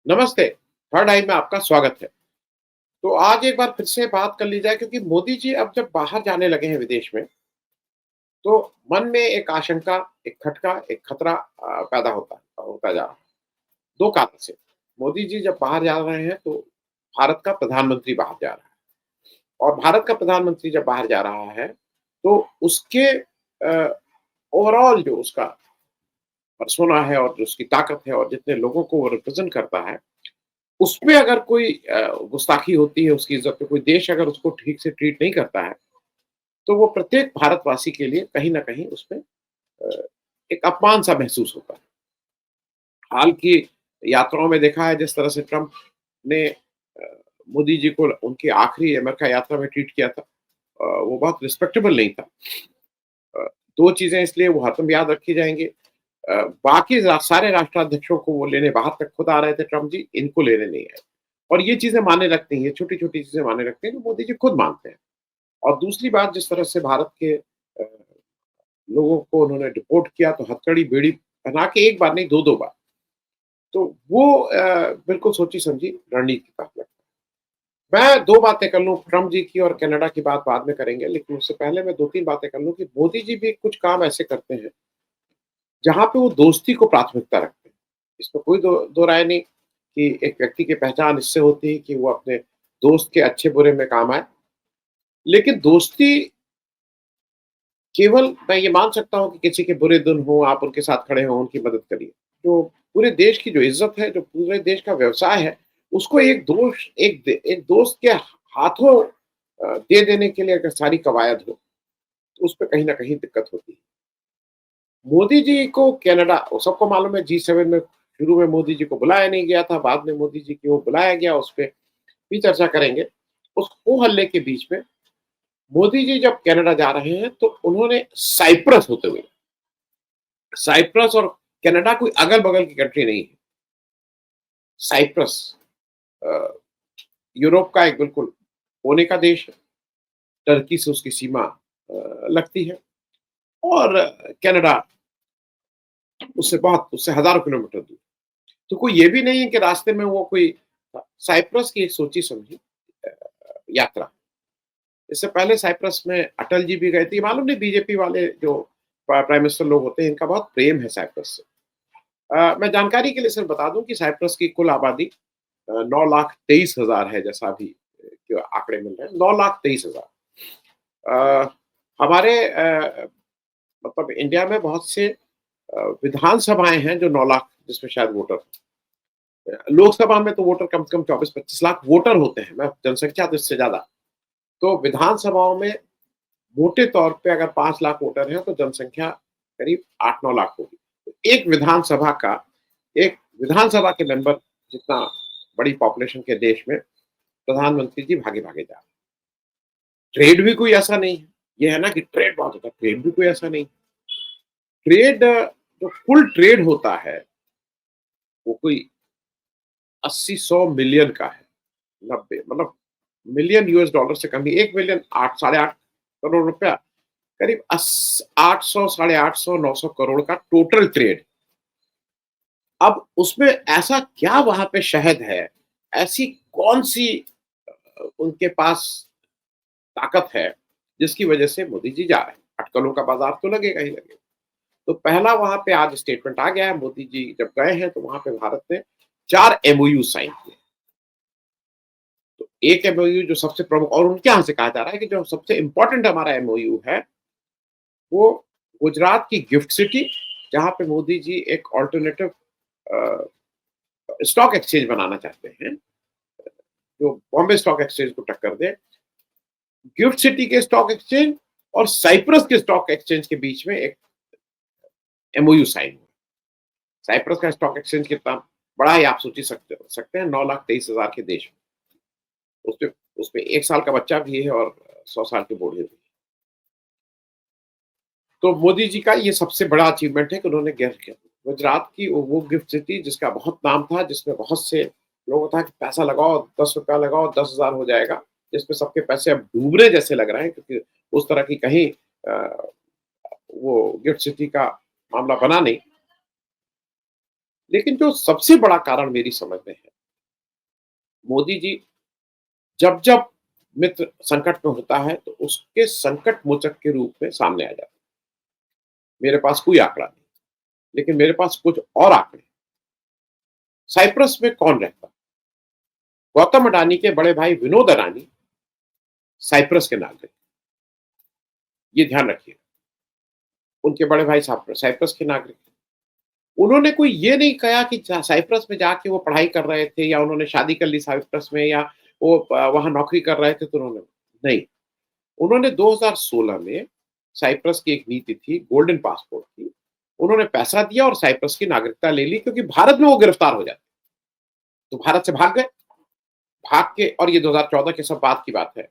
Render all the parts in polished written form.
नमस्ते, थर्ड आई में आपका स्वागत है। तो आज एक बार फिर से बात कर ली जाए क्योंकि मोदी जी अब जब बाहर जाने लगे हैं विदेश में, तो मन में एक आशंका, एक खटका, एक खतरा पैदा होता जा रहा है। 2 कारण से। मोदी जी जब बाहर जा रहे हैं तो भारत का प्रधानमंत्री बाहर जा रहा है और भारत का प्रधानमंत्री जब बाहर जा रहा है, तो उसके ओवरऑल जो उसका पर्सोना है और जो उसकी ताकत है और जितने लोगों को वो रिप्रेज़ेंट करता है, उसमें अगर कोई गुस्ताखी होती है उसकी इज़्ज़त पे, कोई देश अगर उसको ठीक से ट्रीट नहीं करता है, तो वो प्रत्येक भारतवासी के लिए कहीं न कहीं उसमें अ, एक अपमान-सा महसूस होता है। हाल की यात्राओं में देखा है जिस तरह से ट्रम्प ने मोदी जी को उनकी आखिरी अमेरिका यात्रा में ट्रीट किया था, वो बहुत रिस्पेक्टेबल नहीं था। अ, 2 चीज़ें इसलिए वो हरदम याद रखी जाएँगी। बाकी सारे राष्ट्राध्यक्षों को वो लेने बाहर तक खुद आ रहे थे ट्रम्प जी, इनको लेने नहीं आए। और ये चीज़ें मायने रखती हैं, ये छोटी-छोटी चीज़ें मायने रखती हैं जो मोदी जी खुद मानते हैं। और दूसरी बात जिस तरह से भारत के लोगों को उन्होंने डिपोर्ट किया तो हथकड़ी बेड़ी पहना के एक बार नहीं 2-2 बार। तो वो बिल्कुल सोची-समझी रणनीति था लगता है। मैं 2 बातें कर लूँ ट्रम्प जी की और कनाडा की बात बाद में करेंगे, लेकिन उससे पहले मैं 2-3 बातें कर लूँ कि मोदी जी भी कुछ काम ऐसे करते हैं जहाँ पे वो दोस्ती को प्राथमिकता रखते हैं। इसमें कोई दो राय नहीं कि एक व्यक्ति की पहचान इससे होती है कि वो अपने दोस्त के अच्छे-बुरे में काम आए। लेकिन दोस्ती केवल मैं ये मान सकता हूँ कि किसी के बुरे दिन हों, आप उनके साथ खड़े हों, उनकी मदद करिए। तो पूरे देश की जो इज़्ज़त है, जो पूरे देश का व्यवसाय है, उसको एक दोस्त के हाथों दे देने के लिए अगर सारी कवायद हो, तो उसपे कहीं न कहीं दिक्कत होती है। मोदी जी को कनाडा वो सबको मालूम है G7 में शुरू में मोदी जी को बुलाया नहीं गया था, बाद में मोदी जी को बुलाया गया, उसपे भी चर्चा करेंगे। उस हो-हल्ले के बीच में मोदी जी जब कनाडा जा रहे हैं, तो उन्होंने साइप्रस होते हुए साइप्रस और कनाडा कोई अगल-बगल की कंट्री नहीं है। साइप्रस अ, यूरोप का एक बिल्कुल कोने का देश है, टर्की से उसकी सीमा लगती है और कनाडा उससे हज़ारों किलोमीटर दूर। तो कोई ये भी नहीं है कि रास्ते में वो कोई साइप्रस की एक सोची-समझी अ, यात्रा। इससे पहले साइप्रस में अटल जी भी गए थे, मालूम नहीं बीजेपी वाले जो प्राइम मिनिस्टर लोग होते हैं, इनका बहुत प्रेम है साइप्रस से। मैं जानकारी के लिए सिर्फ बता दूँ कि साइप्रस की कुल आबादी 9,23,000 है, जैसा अभी जो आंकड़े मिल रहे हैं, 9,23,000। अ, हमारे मतलब इंडिया में बहुत से विधानसभाएँ हैं जो 9 लाख जिसमें शायद वोटर लोकसभा में तो वोटर कम से कम 24-25 लाख वोटर होते हैं, मैं जनसंख्या तो इससे ज़्यादा। तो विधानसभाओं में मोटे तौर पे अगर 5 लाख वोटर हैं, तो जनसंख्या करीब 8-9 लाख होगी। तो एक विधानसभा के मेंबर जितना बड़ी पॉपुलेशन के देश में प्रधानमंत्री जी भागे-भागे जा रहे हैं। ट्रेड भी कोई ऐसा नहीं है। ये है ना कि ट्रेड बहुत होता है, ट्रेड भी कोई ऐसा नहीं। ट्रेड जो कुल ट्रेड होता है, वो कोई 80-100 मिलियन का है। 90 मतलब मिलियन यूएस डॉलर से कम नहीं, 1 मिलियन 8 साढ़े 8 करोड़ रुपया, करीब 800 साढ़े 800 900 करोड़ का टोटल ट्रेड। अब उसमें ऐसा क्या वहाँ पे शहद है, ऐसी कौन-सी उनके पास ताकत है, जिसकी वजह से मोदी जी जा रहे हैं। अटकलों का बाज़ार तो लगेगा ही लगेगा। तो पहला वहाँ पे आज स्टेटमेंट आ गया है, मोदी जी जब गए हैं तो वहाँ पे भारत ने 4 एमओयू साइन किए। तो एक एमओयू जो सबसे प्रमुख और उनके यहाँ से कहा जा रहा है कि जो सबसे इम्पोर्टेंट हमारा एमओयू है, वो गुजरात की गिफ्ट सिटी, जहाँ पे मोदी जी एक अल्टरनेटिव अ, स्टॉक एक्सचेंज बनाना चाहते हैं, जो बॉम्बे स्टॉक एक्सचेंज को टक्कर दे। गिफ्ट सिटी के स्टॉक एक्सचेंज और साइप्रस के स्टॉक एक्सचेंज के बीच में एक एमओयू साइन हुआ। साइप्रस का स्टॉक एक्सचेंज कितना बड़ा है आप सोच ही सकते हैं, 9,23,000 के देश में। उसपे उसपे 1 साल का बच्चा भी है और 100 साल के बूढ़े भी। तो मोदी जी का ये सबसे बड़ा अचीवमेंट है कि उन्होंने गिफ्ट किया। गुजरात की वो गिफ्ट सिटी जिसका बहुत नाम था, जिसमें बहुत से लोगों था कि पैसा लगाओ, ₹10 लगाओ, 10,000 हो जाएगा। जिसमें सबके पैसे अब डूबने जैसे लग रहे हैं क्योंकि उस तरह की कहीं अ, वो गिफ्ट सिटी का मामला बना नहीं। लेकिन जो सबसे बड़ा कारण मेरी समझ में है, मोदी जी जब-जब मित्र संकट में होता है, तो उसके संकट मोचक के रूप में सामने आ जाता है। मेरे पास कोई आंकड़ा नहीं, लेकिन मेरे पास कुछ और आंकड़े। साइप्रस में कौन रहता है? गौतम अडानी के बड़े भाई विनोद अडानी साइप्रस के नागरिक, ये ध्यान रखिए। उनके बड़े भाई साइप्रस के नागरिक। उन्होंने कोई ये नहीं कहा कि साइप्रस में जाके वो पढ़ाई कर रहे थे या उन्होंने शादी कर ली साइप्रस में या वो वहाँ नौकरी कर रहे थे तो उन्होंने नहीं। उन्होंने 2016 में साइप्रस की एक नीति थी गोल्डन पासपोर्ट की। उन्होंने पैसा दिया और साइप्रस की नागरिकता ले ली क्योंकि भारत में वो गिरफ्तार हो जाते, तो भारत से भाग गए। भाग के और ये 2014 के सब बात की बात है।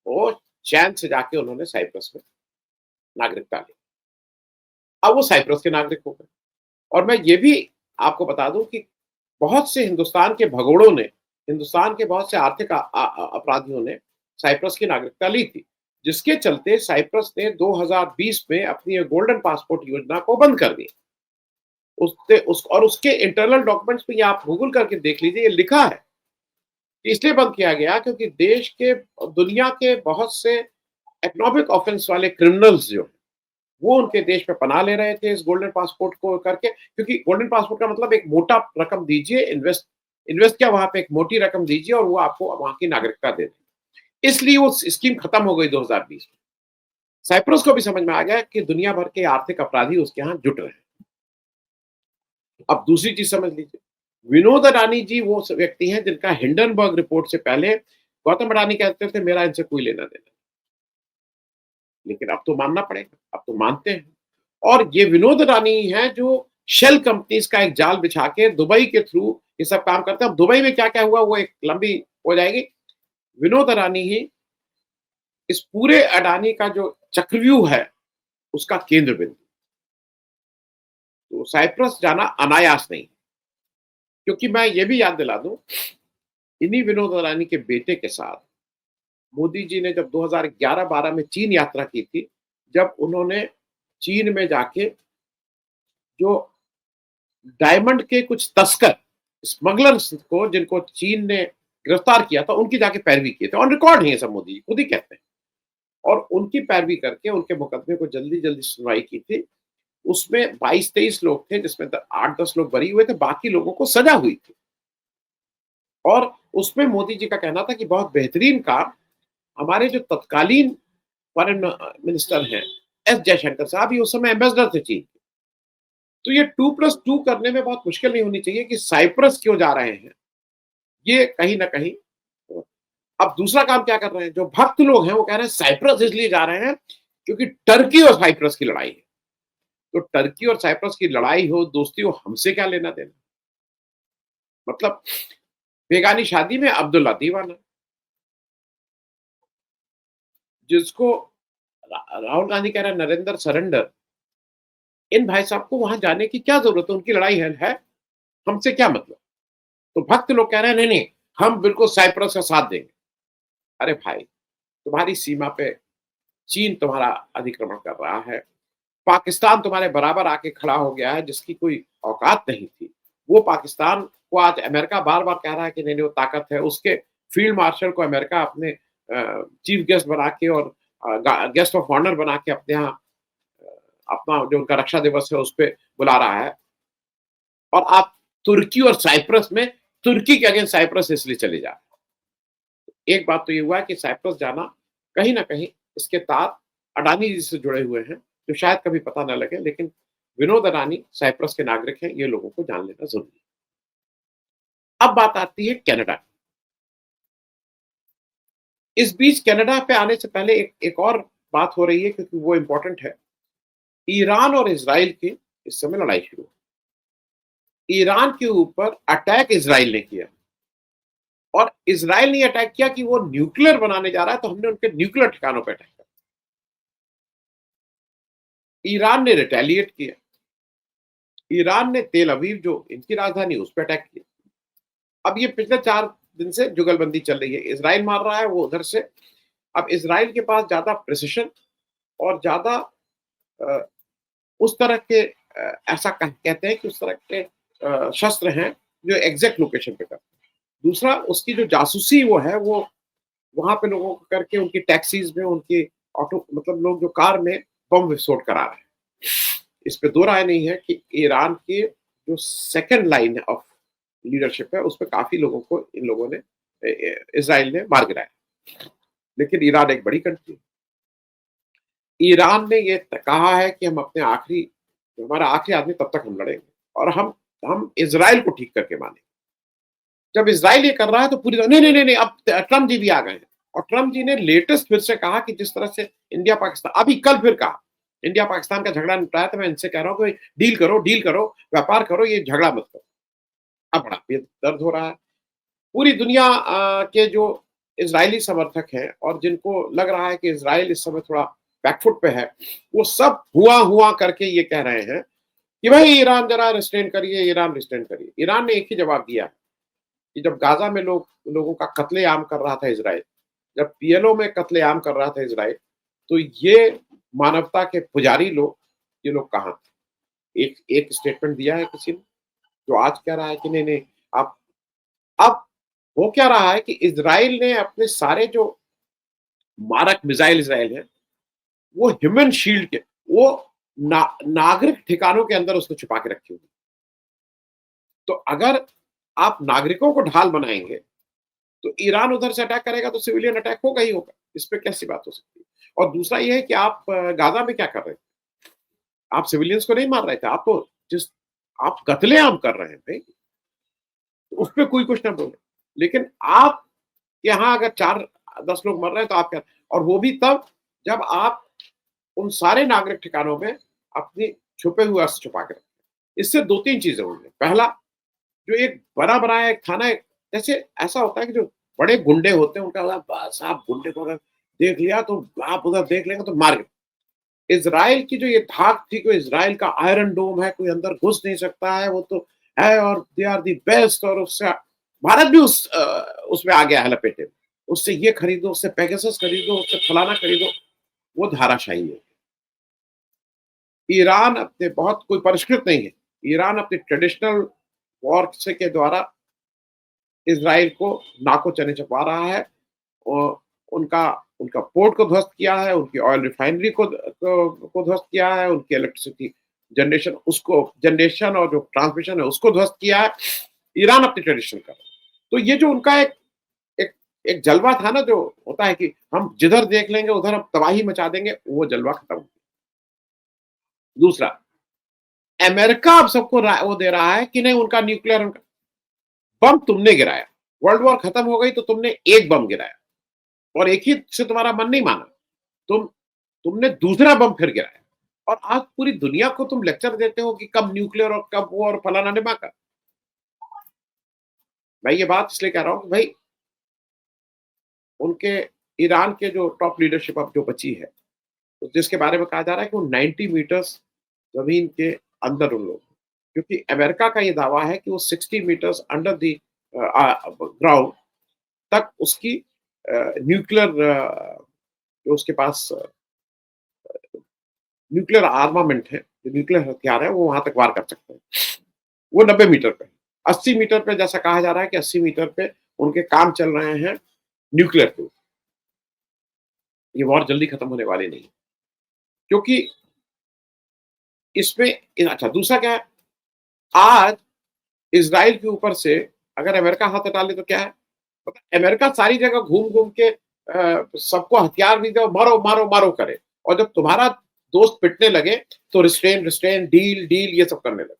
वो चैन से जाके उन्होंने साइप्रस में नागरिकता ली। अब वो साइप्रस के नागरिक हो गए। और मैं ये भी आपको बता दूँ कि बहुत से हिंदुस्तान के भगोड़ों ने, हिंदुस्तान के बहुत से आर्थिक अपराधियों ने साइप्रस की नागरिकता ली थी, जिसके चलते साइप्रस ने 2020 में अपनी ये गोल्डन पासपोर्ट योजना को बंद कर दिया। उसके इंटरनल डॉक्यूमेंट्स में ये आप गूगल करके देख लीजिए, ये लिखा है कि इसलिए बंद किया गया क्योंकि देश के दुनिया के बहुत से इकोनॉमिक ऑफेंस वाले क्रिमिनल्स जो हैं, वो उनके देश में पनाह ले रहे थे इस गोल्डन पासपोर्ट को करके, क्योंकि गोल्डन पासपोर्ट का मतलब एक मोटा रकम दीजिए, इन्वेस्ट इन्वेस्ट क्या वहाँ पे एक मोटी रकम दीजिए और वो आपको वहाँ की नागरिकता दे दें। इसलिए वो स्कीम खत्म हो गई 2020 में। साइप्रस को भी समझ में आ गया कि दुनिया भर के आर्थिक अपराधी उसके यहाँ जुट रहे हैं। अब दूसरी चीज़ समझ लीजिए, विनोद अडानी जी वो व्यक्ति हैं जिनका हिंडनबर्ग रिपोर्ट से पहले गौतम अडानी कहते थे मेरा इनसे कोई लेना-देना नहीं। लेकिन अब तो मानना पड़ेगा, अब तो मानते हैं। और ये विनोद अडानी हैं जो शेल कंपनीज़ का एक जाल बिछा के दुबई के थ्रू ये सब काम करते हैं। अब दुबई में क्या-क्या हुआ वो एक लंबी हो जाएगी। विनोद अडानी ही इस पूरे अडानी का जो चक्रव्यूह है, उसका केंद्र बिंदु। तो साइप्रस जाना अनायास नहीं, क्योंकि मैं ये भी याद दिला दूँ, इन्हीं विनोद अडानी के बेटे के साथ मोदी जी ने जब 2011-12 में चीन यात्रा की थी, जब उन्होंने चीन में जाके जो डायमंड के कुछ तस्कर, स्मगलर्स को जिनको चीन ने गिरफ्तार किया था, उनकी जाके पैरवी किए थे। ऑन रिकॉर्ड है ये सब, मोदी जी खुद ही कहते हैं। और उनकी पैरवी करके उनके मुकदमे को जल्दी-जल्दी सुनवाई की थी। उसमें 22-23 लोग थे जिसमें 8-10 लोग बरी हुए थे, बाकी लोगों को सज़ा हुई थी। और उसमें मोदी जी का कहना था कि बहुत बेहतरीन काम हमारे जो तत्कालीन फॉरेन मिनिस्टर हैं, एस जयशंकर साहब, ये उस समय एम्बेसडर थे चीन के। तो ये 2+2 करने में बहुत मुश्किल नहीं होनी चाहिए कि साइप्रस क्यों जा रहे हैं। ये कहीं न कहीं अब दूसरा काम क्या कर रहे हैं, जो भक्त लोग हैं वो कह रहे हैं साइप्रस इसलिए जा रहे हैं क्योंकि टर्की और साइप्रस की लड़ाई है। तो टर्की और साइप्रस की लड़ाई हो, दोस्ती हो, हमसे क्या लेना-देना? मतलब बेगानी शादी में अब्दुल्ला दीवाना, जिसको राहुल गांधी कह रहे हैं नरेंद्र सरेंडर, इन भाई साहब को वहां जाने की क्या जरूरत है? उनकी लड़ाई है, हमसे क्या मतलब? तो भक्त लोग कह रहे हैं नहीं नहीं, हम बिल्कुल साइप्रस का साथ देंगे। अरे भाई, तुम्हारी सीमा पे चीन तुम्हारा अतिक्रमण कर रहा है, पाकिस्तान तुम्हारे बराबर आके खड़ा हो गया है जिसकी कोई औकात नहीं थी। वो पाकिस्तान को आज अमेरिका बार-बार कह रहा है कि नहीं-नहीं वो ताकत है। उसके फील्ड मार्शल को अमेरिका अपने चीफ गेस्ट बना के और गेस्ट ऑफ ऑनर बना के अपने यहाँ अपना जो उनका रक्षा दिवस है उस पे बुला रहा है। और आप तुर्की और साइप्रस में तुर्की के अगेंस्ट साइप्रस इसलिए चले जा रहे हैं। एक बात तो ये हुआ है कि साइप्रस जाना कहीं न कहीं इसके तार अडानी जी से जुड़े हुए हैं, जो शायद कभी पता ना लगे, लेकिन विनोद अडानी साइप्रस के नागरिक हैं, ये लोगों को जान लेना ज़रूरी है। अब बात आती है कनाडा की। इस बीच कनाडा पे आने से पहले एक और बात हो रही है क्योंकि वो इम्पोर्टेंट है। ईरान और इज़राइल की इस समय लड़ाई शुरू है। ईरान के ऊपर अटैक इज़राइल ने किया और इज़राइल ने अटैक किया कि वो न्यूक्लियर बनाने जा रहा है, तो हमने उनके न्यूक्लियर ठिकानों पे अटैक किया। ईरान ने रिटेलिएट किया। ईरान ने तेल अवीव जो इनकी राजधानी उस पे अटैक किया। अब ये पिछले 4 दिन से जुगलबंदी चल रही है। इज़राइल मार रहा है, वो उधर से। अब इज़राइल के पास ज़्यादा प्रिसिशन और ज़्यादा अ, उस तरह के ऐसा कहते हैं कि उस तरह के शस्त्र हैं जो एग्ज़ैक्ट लोकेशन पे करते हैं। दूसरा उसकी जो जासूसी वो है, वो वहाँ पे लोगों को करके उनकी टैक्सीज़ में, उनकी ऑटो मतलब लोग जो कार में बम विस्फोट करा रहे हैं। इस पे दो राय नहीं है कि ईरान की जो सेकंड लाइन ऑफ लीडरशिप है, उसपे काफ़ी लोगों को इन लोगों ने इज़राइल ने मार गिराया। लेकिन ईरान एक बड़ी कंट्री है। ईरान ने ये त कहा है कि हम अपने आखिरी हमारा आखिरी आदमी तब तक हम लड़ेंगे और हम इज़राइल को ठीक करके मानेंगे। जब इज़राइल ये कर रहा है तो पूरी तरह नहीं, नहीं, नहीं, नहीं अब ट्रम्प जी भी आ गए हैं और ट्रम्प जी ने लेटेस्ट फिर से कहा कि जिस तरह से इंडिया पाकिस्तान अभी कल फिर कहा, इंडिया पाकिस्तान का झगड़ा निपटाया तो मैं इनसे कह रहा हूँ कि डील करो, व्यापार करो, ये झगड़ा मत करो। अब बड़ा पेट दर्द हो रहा है। पूरी दुनिया के जो इज़राइली समर्थक हैं और जिनको लग रहा है कि इज़राइल इस समय थोड़ा बैकफुट पे है, वो सब हुआ करके ये कह रहे हैं कि भाई ईरान ज़रा रिस्ट्रेन करिए, ईरान रिस्ट्रेन करिए। ईरान ने एक ही जवाब दिया कि जब गाज़ा में लोगों का कत्लेआम कर रहा था इज़राइल, जब पीएलओ में कत्लेआम कर रहा था इज़राइल, तो ये मानवता के पुजारी लोग, ये लोग कहाँ थे? एक एक स्टेटमेंट दिया है किसी ने, जो आज कह रहा है कि नहीं, नहीं आप अब हो क्या रहा है कि इज़राइल ने अपने सारे जो मारक मिसाइल इज़राइल है, वो ह्यूमन शील्ड के वो नागरिक ठिकानों के अंदर उसको छुपा के रखी हुई है। तो अगर आप नागरिकों को ढाल बनाएँगे, तो ईरान उधर से अटैक करेगा तो सिविलियन अटैक होगा ही होगा। इस पे कैसी बात हो सकती है? और दूसरा ये है कि आप गाज़ा में क्या कर रहे थे? आप सिविलियंस को नहीं मार रहे थे, आप तो जिस आप कत्लेआम कर रहे हैं भई, उस पे कोई कुछ ना बोले। लेकिन आप यहाँ अगर 4-10 लोग मर रहे हैं तो आप क्या और वो भी तब जब आप उन सारे नागरिक ठिकानों में अपनी छुपे हुए अस्त्र छुपा के रखते हैं। इससे 2-3 चीज़ें हुई हैं। पहला, जो एक बना-बनाया एक था ना एक जैसे ऐसा होता है कि जो बड़े गुंडे होते हैं उनका बस आप गुंडे को अगर देख लिया तो आप उधर देख लेंगे तो मार इज़राइल की जो ये धाक थी कि इज़राइल का आयरन डोम है, कोई अंदर घुस नहीं सकता है, वो तो है और दे आर द बेस्ट और उससे भारत भी उसमें आ गया है लपेटे में। उससे ये खरीदो, उससे पेगासस खरीदो, उससे फलाना खरीदो, वो धाराशाही है। ईरान अपने बहुत कोई परिष्कृत नहीं है। ईरान अपने ट्रेडिशनल वॉर से के द्वारा इज़राइल को नाको चने चबा रहा है। और उनका उनका पोर्ट को ध्वस्त किया है, उनकी ऑयल रिफाइनरी को ध्वस्त किया है, उनकी इलेक्ट्रिसिटी जनरेशन और जो ट्रांसमिशन है उसको ध्वस्त किया है। ईरान अपनी ट्रेडिशन का। तो ये जो उनका एक एक जलवा था ना जो होता है कि हम जिधर देख लेंगे उधर हम तबाही मचा देंगे, वो जलवा खत्म हो गया। दूसरा, अमेरिका अब सबको वो दे रहा है कि नहीं उनका न्यूक्लियर उनका बम तुमने गिराया। वर्ल्ड वॉर खत्म हो गई तो तुमने एक बम गिराया और एक ही से तुम्हारा मन नहीं माना। तुम तुमने दूसरा बम फिर गिराया और आज पूरी दुनिया को तुम लेक्चर देते हो कि कब न्यूक्लियर और कब वो और फलाना ढिमाका। मैं ये बात इसलिए कह रहा हूँ कि भाई उनके ईरान के जो टॉप लीडरशिप अब जो बची है, तो जिसके बारे में कहा जा रहा है कि वो 90 मीटर्स ज़मीन के अंदर उन लोग हैं। क्योंकि अमेरिका का ये दावा है कि वो 60 मीटर्स अंडर द ग्राउंड तक उसकी न्यूक्लियर जो उसके पास न्यूक्लियर आर्मामेंट है, जो न्यूक्लियर हथियार है, वो वहाँ तक वार कर सकते हैं। वो 90 मीटर पे है। 80 मीटर पे जैसा कहा जा रहा है कि 80 मीटर पे उनके काम चल रहे हैं न्यूक्लियर के ऊपर। ये वॉर जल्दी खत्म होने वाली नहीं है। क्योंकि इसमें अच्छा दूसरा क्या है, आज इज़राइल के ऊपर से अगर अमेरिका हाथ हटा ले तो क्या है? अमेरिका सारी जगह घूम-घूम के सबको हथियार भी दे और मारो, मारो, मारो करे और जब तुम्हारा दोस्त पिटने लगे तो रिस्ट्रेन, रिस्ट्रेन, डील, डील ये सब करने लगे।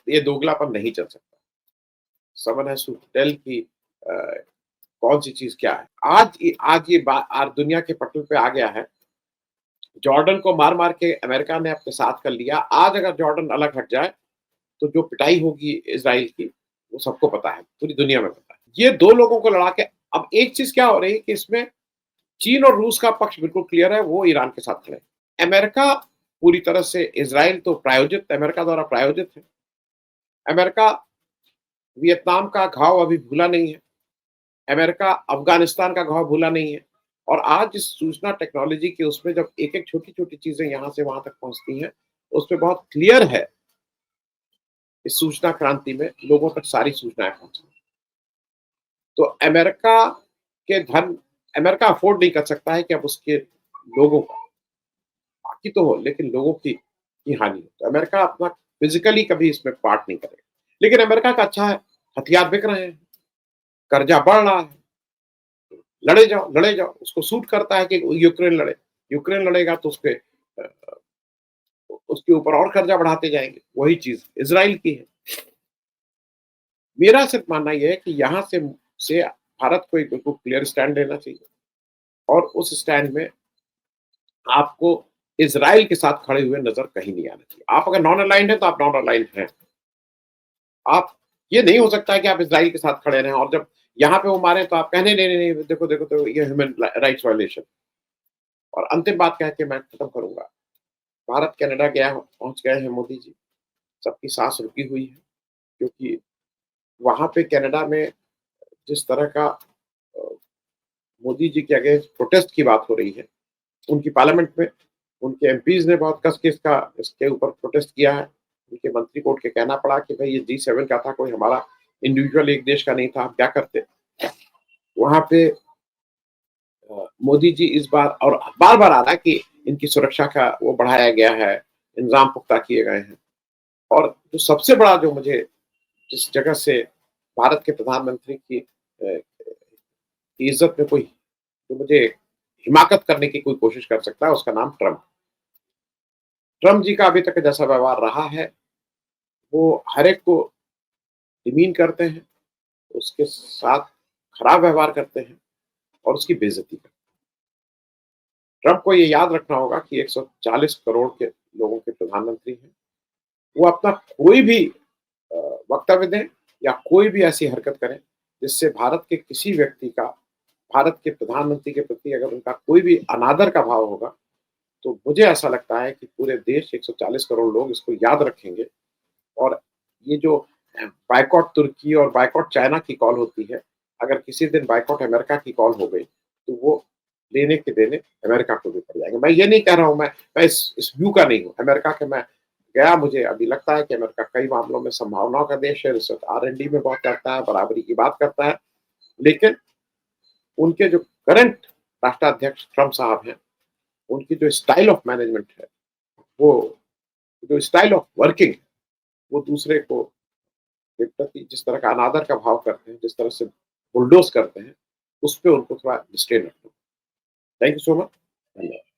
ये दोगलापन नहीं चल सकता। समन हैज़ टू टेल कि अ, कौन-सी चीज़ क्या है। आज ये आज दुनिया के पटल पे आ गया है। जॉर्डन को मार-मार के अमेरिका ने अपने साथ कर लिया। आज अगर जॉर्डन अलग हट जाए, तो जो पिटाई होगी इज़राइल की, वो सबको पता है, पूरी दुनिया में पता है। ये 2 लोगों को लड़ा के अब एक चीज़ क्या हो रही है कि इसमें चीन और रूस का पक्ष बिल्कुल क्लियर है, वो ईरान के साथ खड़े हैं। अमेरिका पूरी तरह से इज़राइल तो प्रायोजित अमेरिका द्वारा प्रायोजित है। अमेरिका वियतनाम का घाव अभी भूला नहीं है। अमेरिका अफ़गानिस्तान का घाव भूला नहीं है। और आज इस सूचना टेक्नोलॉजी के उसमें जब एक-एक छोटी-छोटी चीज़ें यहाँ से वहाँ तक पहुँचती हैं, उसपे बहुत क्लियर है इस सूचना क्रांति में लोगों तक सारी सूचनाएँ पहुँचाएँ। तो अमेरिका अफ़ोर्ड नहीं कर सकता है कि अब उसके लोगों का, बाकी तो हो लेकिन लोगों की हानि हो। तो अमेरिका अपना फ़िज़िकली कभी इसमें पार्ट नहीं करेगा। लेकिन अमेरिका का अच्छा है, हथियार बिक रहे हैं, कर्ज़ा बढ़ रहा है, लड़े जाओ। उसको सूट करता है कि यूक्रेन लड़े। यूक्रेन लड़ेगा तो अ, उसके ऊपर और कर्ज़ा बढ़ाते जाएँगे। वही चीज़ इज़राइल की है। मेरा सिर्फ़ मानना ये है कि यहाँ से भारत को एक बिल्कुल क्लियर स्टैंड लेना चाहिए और उस स्टैंड में आपको इज़राइल के साथ खड़े हुए नज़र कहीं नहीं आना चाहिए। आप अगर नॉन अलाइन्ड हैं, तो आप नॉन अलाइन्ड हैं। आप ये नहीं हो सकता है कि आप इज़राइल के साथ खड़े रहें और जब यहाँ पे वो मारे तो आप कहें नहीं, देखो तो ये ह्यूमन राइट्स वायलेशन। और अंतिम बात कह के मैं खत्म करूँगा। भारत कनाडा पहुँच गए हैं मोदी जी, सबकी साँस रुकी हुई है क्योंकि वहाँ पे कनाडा में जिस तरह का अ, मोदी जी के अगेंस्ट प्रोटेस्ट की बात हो रही है, उनकी पार्लियामेंट में उनके एमपीज़ ने बहुत कस के इसके ऊपर प्रोटेस्ट किया है। उनके मंत्री को उठ के कहना पड़ा कि भई ये G7 का था, कोई हमारा इंडिविजुअल एक देश का नहीं था, आप क्या करते? वहाँ पे मोदी जी इस बार और बार-बार आ रहा है कि इनकी सुरक्षा का वो बढ़ाया गया है, इंतज़ाम पुख्ता किए गए हैं। और जो सबसे बड़ा जो मुझे जिस जगह से भारत के प्रधानमंत्री की इज़्ज़त में कोई जो मुझे हिमाकत करने की कोई कोशिश कर सकता है, उसका नाम ट्रम्प। ट्रम्प जी का अभी तक का जैसा व्यवहार रहा है, वो हर एक को डिमीन करते हैं, उसके साथ खराब व्यवहार करते हैं और उसकी बेइज़्ज़ती करते हैं। ट्रम्प को ये याद रखना होगा कि 140 करोड़ के लोगों के प्रधानमंत्री हैं। वो अपना कोई भी अ, वक्तव्य दें या कोई भी ऐसी हरकत करें, जिससे भारत के किसी व्यक्ति का, भारत के प्रधानमंत्री के प्रति अगर उनका कोई भी अनादर का भाव होगा, तो मुझे ऐसा लगता है कि पूरे देश 140 करोड़ लोग इसको याद रखेंगे और ये जो बायकॉट तुर्की और बायकॉट चाइना की कॉल होती है, अगर किसी दिन बायकॉट अमेरिका की कॉल हो गई, तो वो लेने के देने अमेरिका को भी पड़ जाएँगे। मैं ये नहीं कह रहा हूँ मैं इस व्यू का नहीं हूँ। अमेरिका के मैं गया, मुझे अभी लगता है कि अमेरिका कई मामलों में संभावनाओं का देश है, रिसर्च R&D में बहुत करता है, बराबरी की बात करता है। लेकिन उनके जो करंट राष्ट्राध्यक्ष ट्रम्प साहब हैं, उनकी जो स्टाइल ऑफ मैनेजमेंट है, वो जो स्टाइल ऑफ वर्किंग, वो दूसरे को के प्रति जिस तरह का अनादर का भाव करते हैं, जिस तरह से बुलडोज़ करते हैं, उस पे उनको थोड़ा रिस्ट्रेन रखना। Thank you so much. धन्यवाद।